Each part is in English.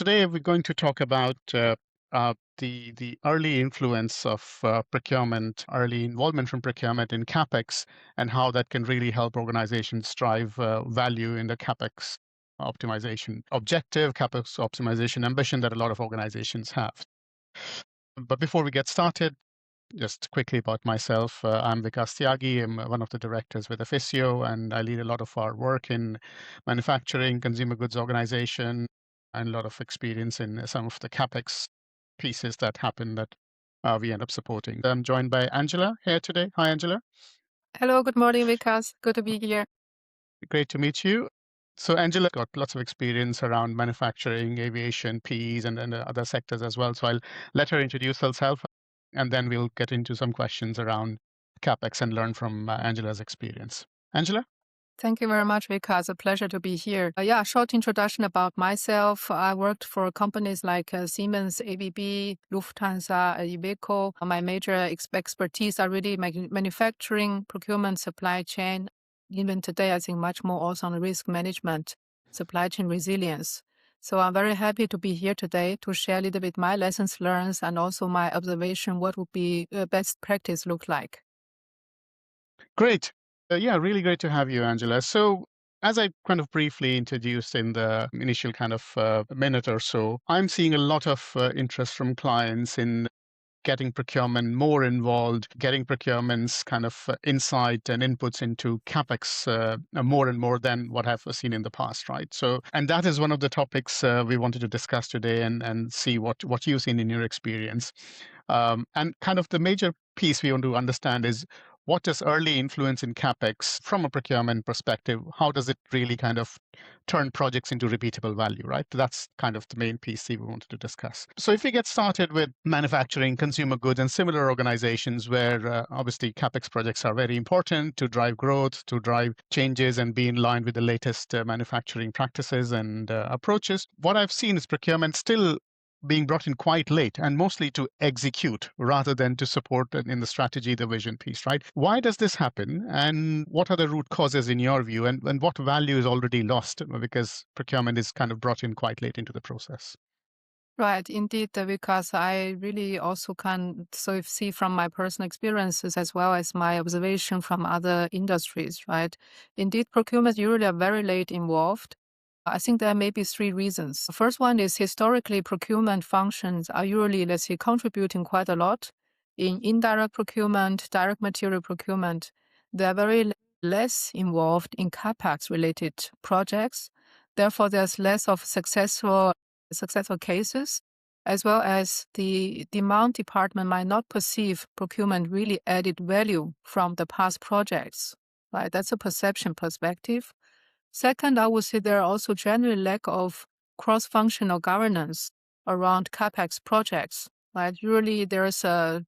Today we're going to talk about the early influence of procurement, early involvement from procurement in Capex, and how that can really help organizations drive value in the Capex optimization objective, Capex optimization ambition that a lot of organizations have. But before we get started, just quickly about myself. I'm Vikas Tyagi. I'm one of the directors with Officio, and I lead a lot of our work in manufacturing, consumer goods organization, and a lot of experience in some of the CapEx pieces that happen that we end up supporting. I'm joined by Angela here today. Hi, Angela. Hello, good morning, Vikas. Good to be here. Great to meet you. So Angela got lots of experience around manufacturing, aviation, PEs, and other sectors as well. So I'll let her introduce herself, and then we'll get into some questions around CapEx and learn from Angela's experience. Angela? Thank you very much, Vikas. A pleasure to be here. Short introduction about myself. I worked for companies like Siemens, ABB, Lufthansa, Iveco. My major expertise are really manufacturing, procurement, supply chain. Even today, I think much more also on risk management, supply chain resilience. So I'm very happy to be here today to share a little bit my lessons learned and also my observation, what would be best practice look like. Great. Yeah, really great to have you, Angela. So as I kind of briefly introduced in the initial kind of minute or so, I'm seeing a lot of interest from clients in getting procurement more involved, getting procurement's kind of insight and inputs into capex more and more than what I've seen in the past, right? So, and that is one of the topics we wanted to discuss today and see what you've seen in your experience. And kind of the major piece we want to understand is what is early influence in capex from a procurement perspective? How does it really kind of turn projects into repeatable value, right? That's kind of the main piece we wanted to discuss. So if we get started with manufacturing, consumer goods, and similar organizations where obviously CapEx projects are very important to drive growth, to drive changes and be in line with the latest manufacturing practices and approaches, what I've seen is procurement still being brought in quite late and mostly to execute rather than to support in the strategy, the vision piece, right? Why does this happen? And what are the root causes in your view? And what value is already lost because procurement is kind of brought in quite late into the process? Right, indeed, because I really also can see from my personal experiences as well as my observation from other industries, right? Indeed, procurement usually are very late involved. I think there may be three reasons. The first one is historically procurement functions are usually, let's say, contributing quite a lot in indirect procurement, direct material procurement. They are very less involved in capex related projects. Therefore, there's less of successful cases, as well as the demand department might not perceive procurement really added value from the past projects. Right, that's a perception perspective. Second, I would say there are also general lack of cross-functional governance around capex projects. Right, usually there's a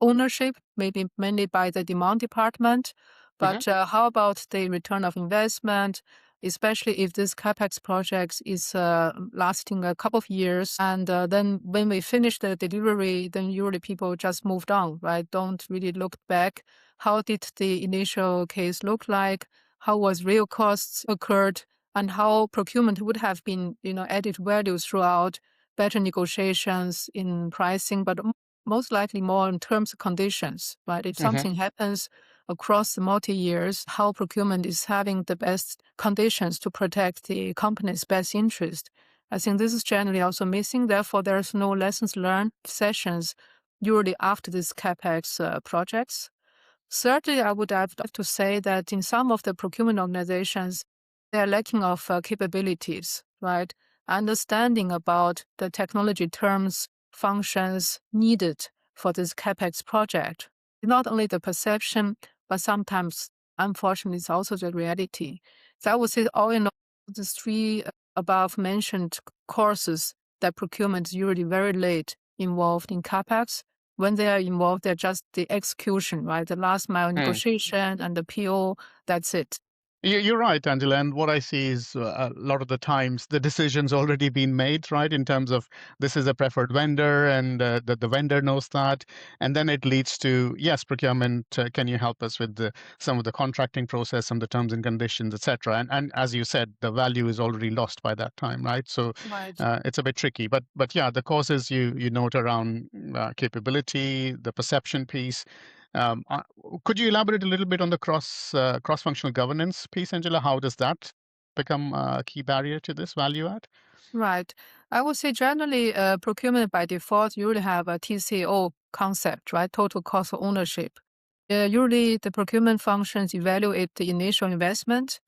ownership, maybe mainly by the demand department, Hmm. but how about the return of investment? Especially if this capex project is lasting a couple of years. And then when we finish the delivery, then usually people just moved on, right? Don't really look back. How did the initial case look like? How was real costs occurred? And how procurement would have been, added value throughout better negotiations in pricing, but most likely more in terms of conditions, right? If Hmm. something happens across the multi-years, how procurement is having the best conditions to protect the company's best interest. I think this is generally also missing. Therefore, there's no lessons learned sessions usually after these CapEx projects. Thirdly, I would have to say that in some of the procurement organizations, they are lacking of capabilities, right? Understanding about the technology terms, functions needed for this CapEx project. Not only the perception, but sometimes, unfortunately, it's also the reality. So I would say all in all, the three above mentioned courses that procurement is usually very late involved in CapEx. When they are involved, they're just the execution, right? The last mile negotiation and the PO, that's it. You're right, Angela. And what I see is a lot of the times the decision's already been made, right? In terms of this is a preferred vendor and that the vendor knows that. And then it leads to, yes, procurement, can you help us with some of the contracting process, some of the terms and conditions, etc. And as you said, the value is already lost by that time, right? So Right. it's a bit tricky. But yeah, the causes you note around capability, the perception piece. Um, uh, could you elaborate a little bit on the cross-functional governance piece, Angela? How does that become a key barrier to this value add? Right. I would say generally, procurement by default usually have a TCO concept, right? Total cost of ownership. Usually, the procurement functions evaluate the initial investment,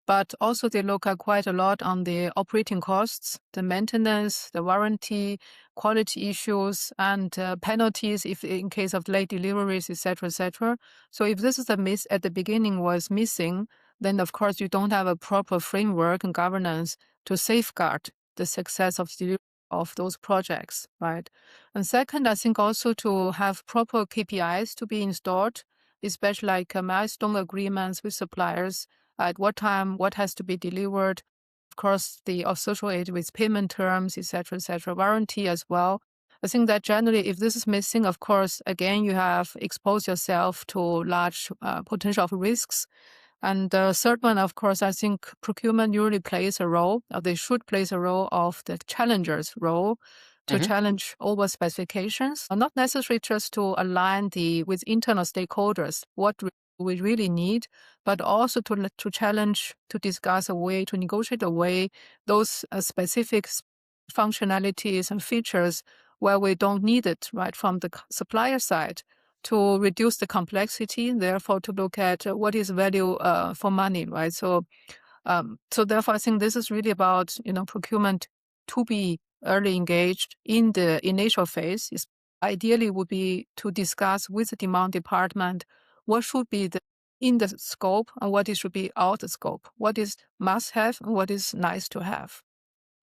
but also they look at quite a lot on the operating costs, the maintenance, the warranty, quality issues, and penalties if in case of late deliveries, etc., etc. So if this is a miss at the beginning was missing, then of course you don't have a proper framework and governance to safeguard the success of those projects, right? And second, I think also to have proper KPIs to be installed, especially like milestone agreements with suppliers at what time, what has to be delivered. Of course, the associated with payment terms, etc., warranty as well. I think that generally, if this is missing, of course, again, you have exposed yourself to large potential of risks. And the third one, of course, I think procurement usually plays a role, or they should play a role of the challenger's role to Hmm. challenge over specifications, not necessarily just to align with internal stakeholders what we really need, but also to challenge, to discuss a way, to negotiate a way those specific functionalities and features where we don't need it, right, from the supplier side to reduce the complexity, therefore to look at what is value for money, right? So therefore, I think this is really about procurement to be early engaged in the initial phase. Is ideally would be to discuss with the demand department what should be the in the scope and what is should be out the scope, what is must have and what is nice to have,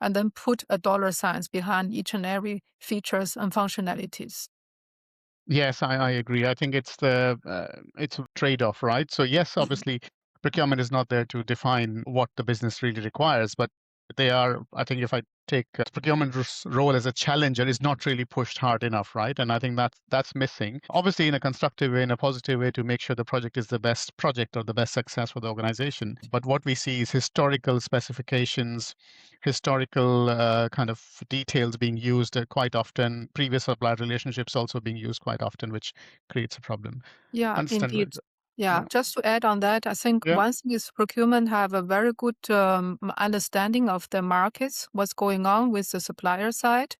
and then put a dollar signs behind each and every features and functionalities. Yes, I agree. I think it's a trade-off, right? So yes, obviously, procurement is not there to define what the business really requires, but they are. I think if I take procurement's role as a challenger is not really pushed hard enough, right? And I think that's missing. Obviously, in a constructive way, in a positive way, to make sure the project is the best project or the best success for the organization. But what we see is historical specifications, historical kind of details being used quite often, previous supplier relationships also being used quite often, which creates a problem. Yeah, Understand? indeed. Yeah, Yeah. just to add on that, I think Yeah. one thing is procurement have a very good understanding of the markets, what's going on with the supplier side.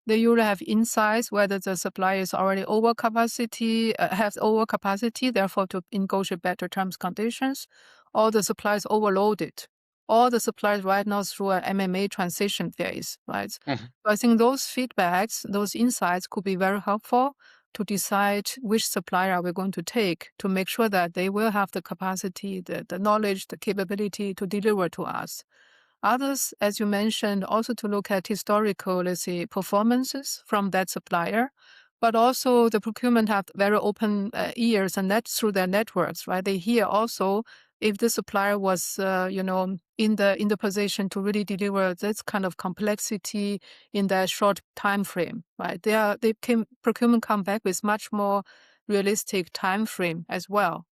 They usually have insights whether the supplier is already over capacity, has over capacity, therefore to negotiate better terms conditions, or the supplier is overloaded. All the suppliers right now through an MMA transition phase, right? So Mhm. I think those feedbacks, those insights could be very helpful to decide which supplier are we going to take to make sure that they will have the capacity, the knowledge, the capability to deliver to us. Others, as you mentioned, also to look at historical, let's say, performances from that supplier, but also the procurement have very open ears and that through their networks, right? They hear also if the supplier was, in the position to really deliver this kind of complexity in that short time frame, right? Procurement come back with much more realistic time frame as well.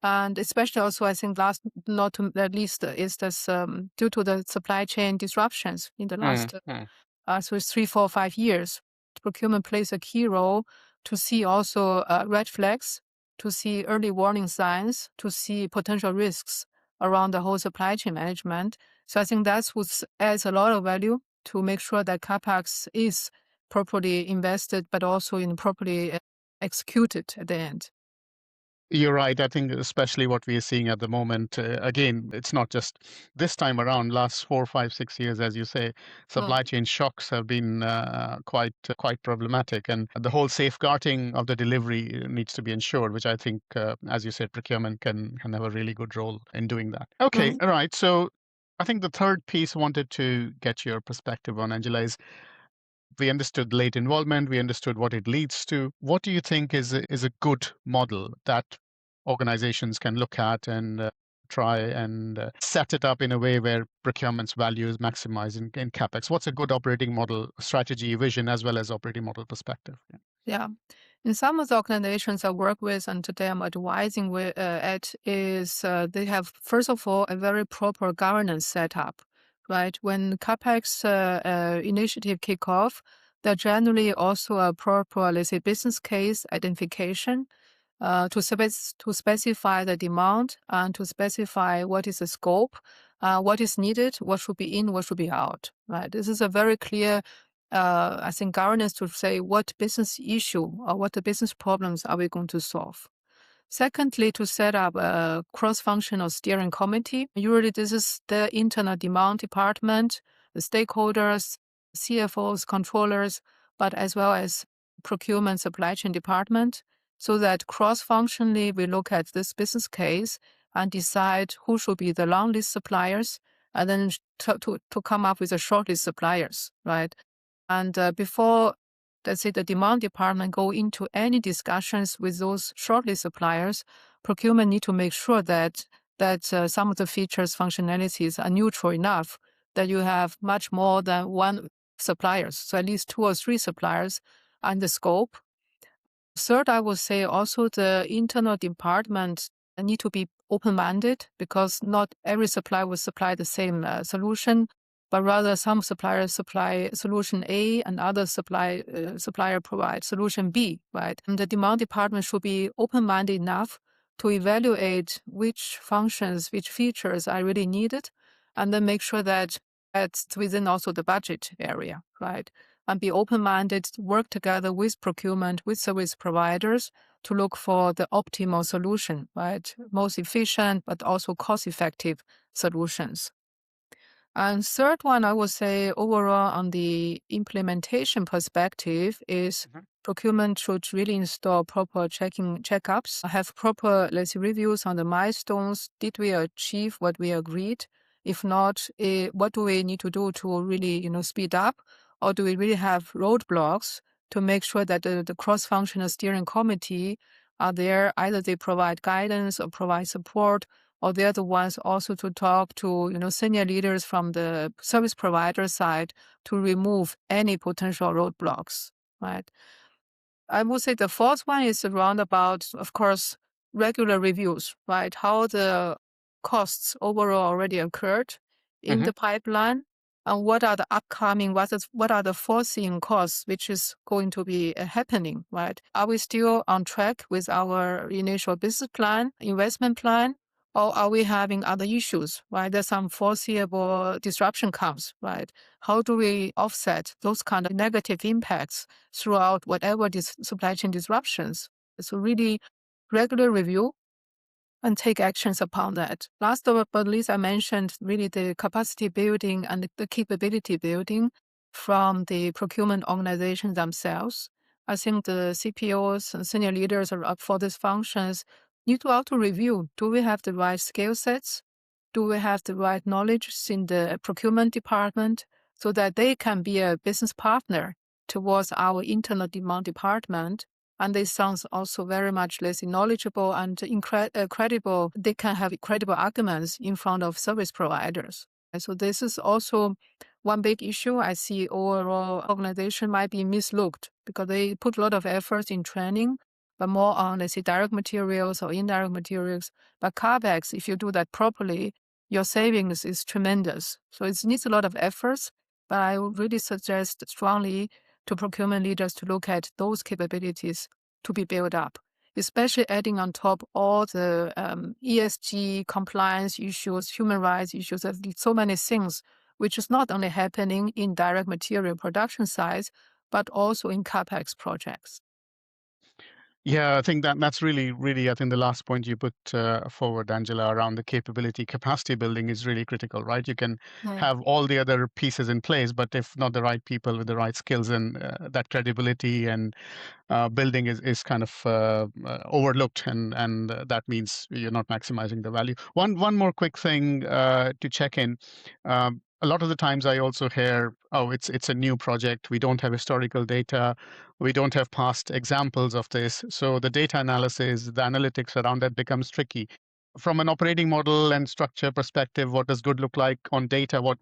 And especially also, I think last not to at least is this due to the supply chain disruptions in the Mhm. last Mhm. so it's 3, 4, 5 years. Procurement plays a key role to see also red flags, to see early warning signs, to see potential risks around the whole supply chain management. So I think that's what adds a lot of value to make sure that Capex is properly invested, but also properly executed at the end. You're right. I think especially what we are seeing at the moment, again, it's not just this time around, last 4, 5, 6 years, as you say, supply Mm. chain shocks have been quite problematic. And the whole safeguarding of the delivery needs to be ensured, which I think, as you said, procurement can have a really good role in doing that. Okay, Mm. all right. So I think the third piece I wanted to get your perspective on, Angela, is we understood late involvement, we understood what it leads to. What do you think is a good model that organizations can look at and try and set it up in a way where procurement's value is maximized in Capex? What's a good operating model strategy, vision, as well as operating model perspective? Yeah. Yeah. In some of the organizations I work with and today I'm advising at is they have, first of all, a very proper governance setup, right? When CapEx initiative kick off, there generally also a proper, let's say, business case identification to specify the demand and to specify what is the scope, what is needed, what should be in, what should be out. Right. This is a very clear, I think, governance to say what business issue or what the business problems are we going to solve. Secondly, to set up a cross-functional steering committee. Usually, this is the internal demand department, the stakeholders, CFOs, controllers, but as well as procurement supply chain department, so that cross-functionally we look at this business case and decide who should be the long list suppliers, and then to come up with a short list suppliers, right? And before, let's say, the demand department go into any discussions with those shortlist suppliers, procurement need to make sure that some of the features, functionalities are neutral enough that you have much more than one suppliers, so at least two or three suppliers, and the scope. Third, I would say also the internal department need to be open-minded because not every supplier will supply the same solution, but rather some suppliers supply solution A and other supplier provide solution B, right? And the demand department should be open-minded enough to evaluate which functions, which features are really needed, and then make sure that that's within also the budget area, right? And be open-minded, work together with procurement, with service providers to look for the optimal solution, right? Most efficient, but also cost-effective solutions. And third one, I would say overall on the implementation perspective is Mhm. procurement should really install proper checkups, have proper, let's say, reviews on the milestones. Did we achieve what we agreed? If not, what do we need to do to really, speed up? Or do we really have roadblocks to make sure that the cross-functional steering committee are there? Either they provide guidance or provide support, or they're the ones also to talk to senior leaders from the service provider side to remove any potential roadblocks, right? I would say the fourth one is around about, of course, regular reviews, right? How the costs overall already occurred in Mhm. the pipeline, and what are the upcoming, what are the foreseen costs, which is going to be happening, right? Are we still on track with our initial business plan, investment plan, or are we having other issues, right? There's some foreseeable disruption comes, right? How do we offset those kind of negative impacts throughout whatever these supply chain disruptions? So really regular review and take actions upon that. Last but not least, I mentioned really the capacity building and the capability building from the procurement organization themselves. I think the CPOs and senior leaders are up for these functions need to auto review. Do we have the right skill sets? Do we have the right knowledge in the procurement department so that they can be a business partner towards our internal demand department? And they sounds also very much less knowledgeable and credible. They can have credible arguments in front of service providers. And so this is also one big issue I see overall organization might be mislooked because they put a lot of efforts in training, but more on, let's say, direct materials or indirect materials. But CapEx, if you do that properly, your savings is tremendous. So it needs a lot of efforts, but I would really suggest strongly to procurement leaders to look at those capabilities to be built up, especially adding on top all the ESG compliance issues, human rights issues. There's so many things which is not only happening in direct material production sites, but also in CapEx projects. Yeah, I think that's really, really, I think the last point you put forward, Angela, around the capability, capacity building is really critical, right? You can Mm. have all the other pieces in place, but if not the right people with the right skills and that credibility and building is kind of overlooked, and that means you're not maximizing the value. One more quick thing to check in. A lot of the times I also hear, oh, it's a new project. We don't have historical data. We don't have past examples of this. So the data analysis, the analytics around that becomes tricky. from an operating model and structure perspective, what does good look like on data? What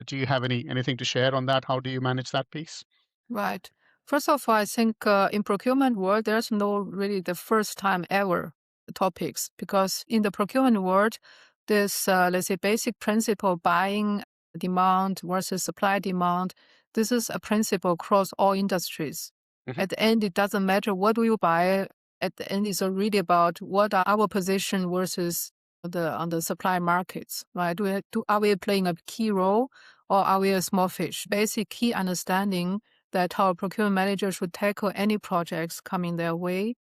do you have anything to share on that? How do you manage that piece? Right. First of all, I think in procurement world, there's no really the first time ever topics because in the procurement world, this let's say basic principle buying demand versus supply demand. This is a principle across all industries. Hmm. At the end, it doesn't matter what do you buy. At the end, it's really about what are our position versus the on the supply markets, right? Are we playing a key role or are we a small fish? Basic key understanding that how procurement managers should tackle any projects coming their way.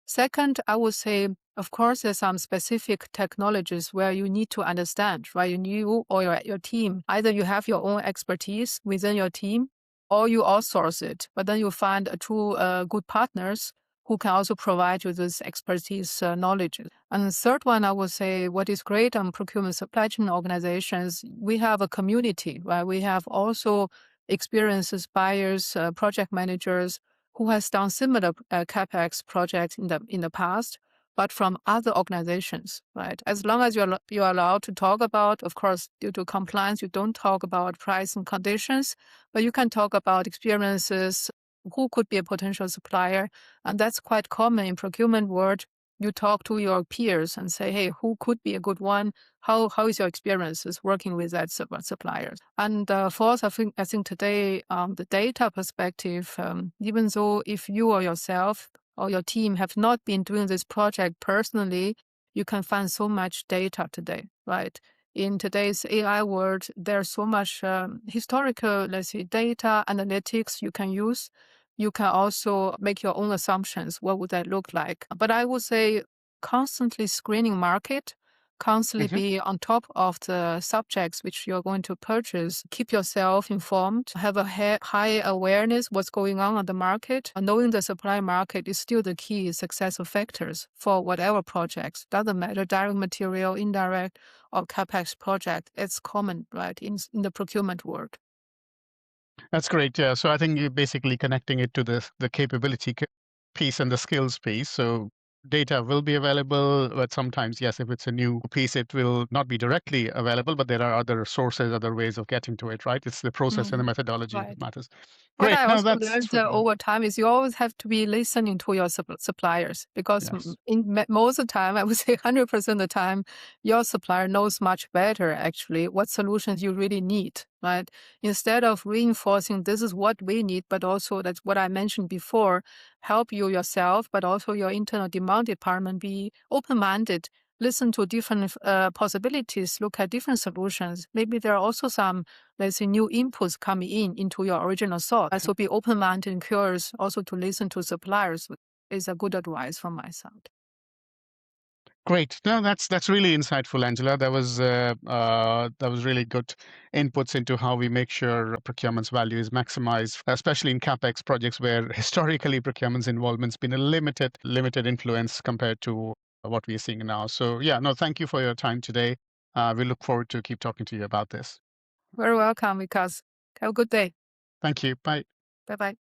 Second, I would say, of course, there's some specific technologies where you need to understand, right? You or your team, either you have your own expertise within your team or you outsource it, but then you find two good partners who can also provide you this expertise knowledge. And the third one, I would say, what is great on procurement supply chain organizations, we have a community, right? We have also experiences, buyers, project managers who has done similar Capex projects in the past, but from other organizations, right? As long as you're allowed to talk about, of course, due to compliance, you don't talk about price and conditions, but you can talk about experiences, who could be a potential supplier, and that's quite common in procurement world. You talk to your peers and say, hey, who could be a good one? How is your experiences working with that suppliers? And fourth, I think today, the data perspective, even though if you or yourself or your team have not been doing this project personally, you can find so much data today, right? In today's AI world, there's so much historical, let's say, data analytics you can use. You can also make your own assumptions. What would that look like? But I would say constantly screening market, constantly Hmm. be on top of the subjects which you're going to purchase. Keep yourself informed, have a high awareness what's going on the market. Knowing the supply market is still the key success factors for whatever projects. Doesn't matter direct material, indirect, or capex project. It's common, right, in the procurement world. That's great. Yeah. So I think you're basically connecting it to the capability piece and the skills piece. So data will be available, but sometimes, yes, if it's a new piece, it will not be directly available, but there are other sources, other ways of getting to it, right? It's the process and the Mhm. methodology that Right. matters. What Great. I No, also that's learned super. over time is you always have to be listening to your suppliers because Yes. most of the time, I would say 100% of the time, your supplier knows much better actually what solutions you really need, right? Instead of reinforcing this is what we need, but also that's what I mentioned before, help you yourself, but also your internal demand department be open-minded, listen to different possibilities, look at different solutions. Maybe there are also some, let's say, new inputs coming in into your original thought. So be open-minded and curious also to listen to suppliers is a good advice from my side. Great. No, that's really insightful, Angela. That was really good inputs into how we make sure procurement's value is maximized, especially in capex projects where historically procurement's involvement's been a limited influence compared to what we are seeing now. So yeah, no, thank you for your time today. We look forward to keep talking to you about this. Very welcome, because have a good day. Thank you. Bye. Bye bye.